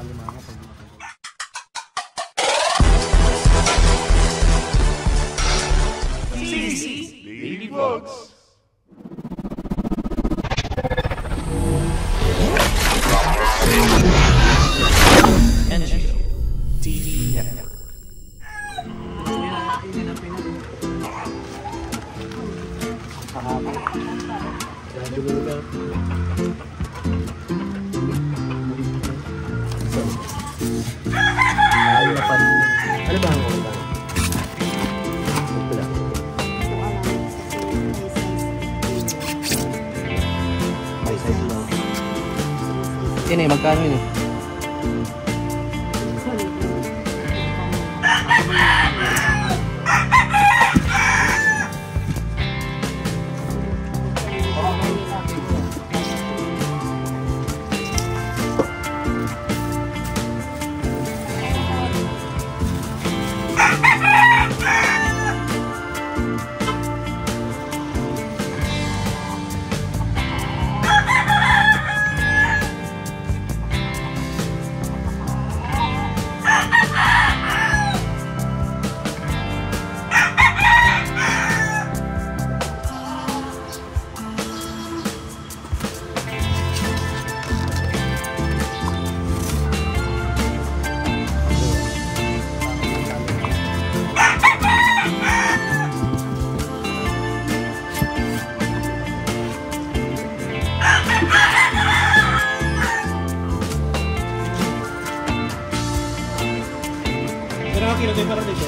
alimango pag matagal. CC Daily Vlogs. NGO TV Network. Ano ba ang mga? May size lang. Yan eh, magkano yun eh? Kilo din para dito.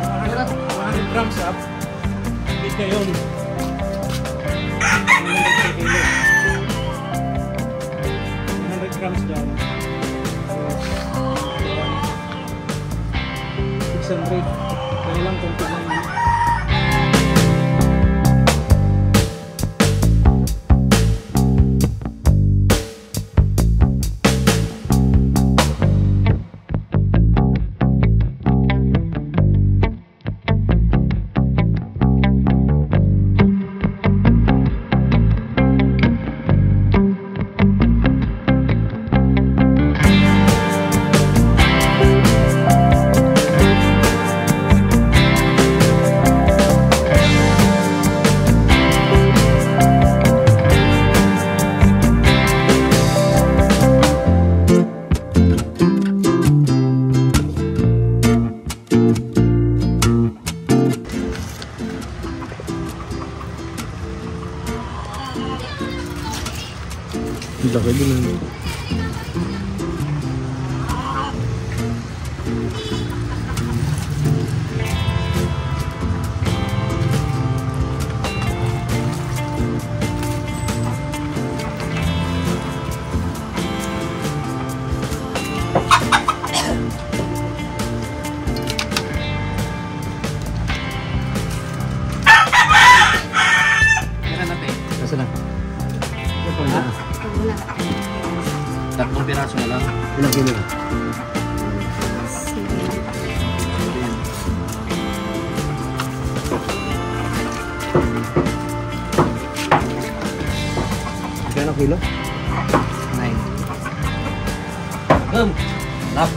Mahirap, 100 grams up. Big na yun. 100 grams dyan. 600. Kaya lang kung lang. Laki din yun. Nasaan na? Tatlong piraso na lang. Ilang kilo na? Kano kilo? 9. Lap.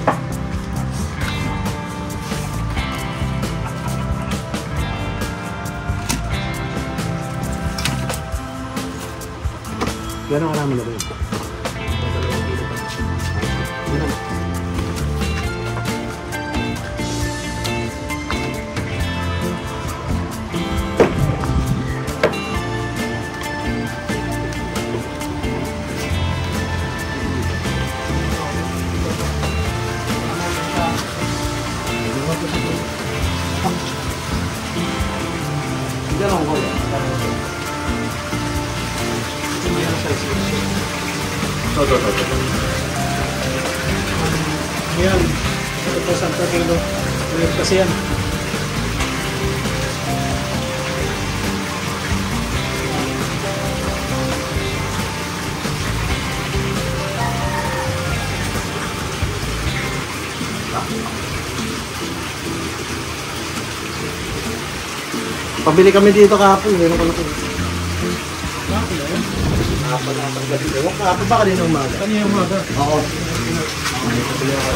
Kano karami na rin? Ganun ko yan. Ito. Yan. Ito po 10 kilo. Ulit kasi yan. Pabili kami dito kahapon. Meron ko na po. Kahapon na ang gabi. Ewan kahapon ba kanina umaga? Kanina umaga? Oo. May pabili ako.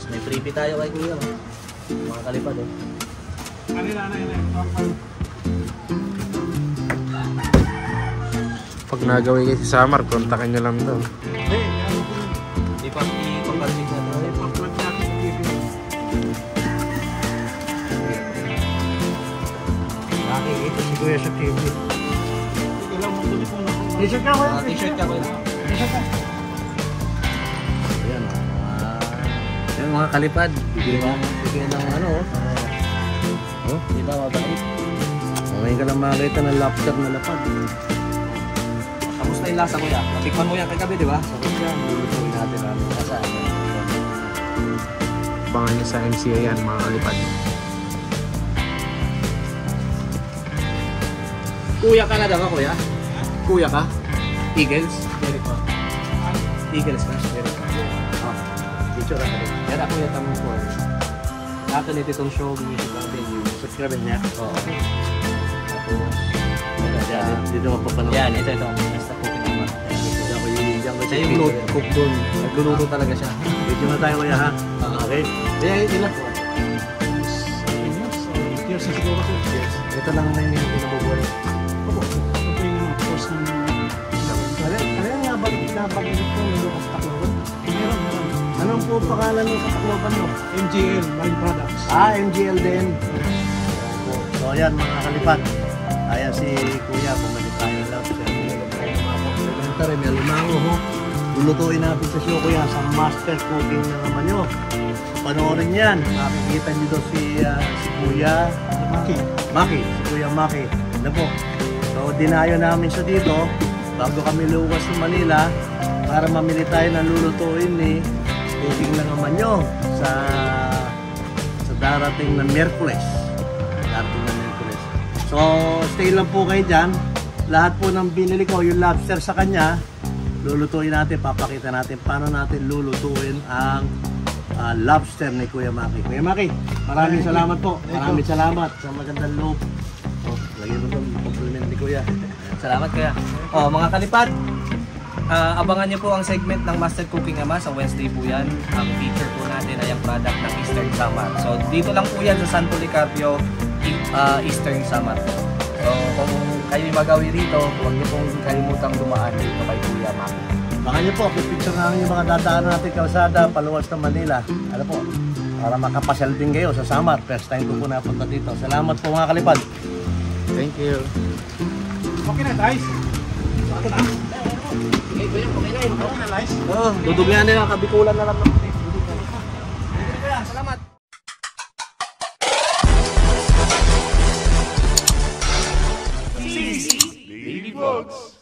May freebie tayo kay Kuya. Mga kalipad eh. Pag nagawin kayo sa Samar, kontakin nyo lang daw. Ipag-pansig na tayo. Nakikita si Kuya sa TV. T-shirt ka Kuya? T-shirt ka Kuya? T-shirt ka? Ayan o. Ayan mga kalipad. Bigyan ng ano o. Oh, di ba mabait? Ngayon ka lang makakita ng lobster na lapad. Kamusta yung lasa Kuya? Natikman mo yan kagabi di ba? Sakit yan. Lulutuin natin namin. Lasa. Abangan nyo sa MCA yan, mga kalipad. Kuya ka na daw ka Kuya? Kuya ka? Eagles? Very pa. Eagles ka? Very pa. Picture ka rin. Yan ako yung tanong ko. Akin ito itong show, music avenue. Subscribe niya? Oo. Tapos, dito mapapanood. Yan, ito. Basta cooking naman. Siya yung cook doon. Nagluluto talaga siya. Medyo na tayo Kuya ha? Okay. Kaya ilan po? Years na siguro kasi. Ito lang na yung pinabubuhay. Opo. Ito yung course ng... Ano yung nabalik ko sa Tacloban? Meron. Anong po pangalan mo sa Tacloban mo? MGL, Marine Products. MGL din. So ayan mga kalipad. Ayan si Kuya, bumalik tayo lang siya. Elementary, may alimango ho. Lulutuin natin sa show Kuya sa master cooking na naman nyo. Panoorin yan. Makikita nyo doon si Kuya Maki. Si Kuya Maki. Ano po? So dinayo namin siya dito bago kami luwas sa Manila para mamili tayo ng lulutuin ni cooking na naman nyo sa darating na Miyerkules. So stay lang po kayo dyan. Lahat po ng binili ko, yung lobster sa kanya, lulutuin natin, papakita natin paano natin lulutuin ang lobster ni Kuya Maki. Kuya Maki, maraming salamat po. Maraming salamat sa magandang loob. Oh, lagyan mo itong compliment ni Kuya. Salamat Kuya. Oh, mga kalipad, abangan niyo po ang segment ng Master Cooking Ama sa Wednesday po yan. Ang feature po natin ay ang product ng Eastern Samar. So dito lang po yan sa San Policarpio, Eastern Samar. So kung kayo magawi rito, huwag niyo pong kalimutang dumaan dito kay Kuya Maki. Baka niyo po, pipicture namin yung mga dadaan natin kalsada, paluwas ng Manila. Ano po, para makapasyal din kayo sa Samar. First time ko po napunta dito. Salamat po mga kalipad. Thank you. Okay na guys. Oo, dudugyan nila, kabikulan na lang. Salamat. CC Ladybugs.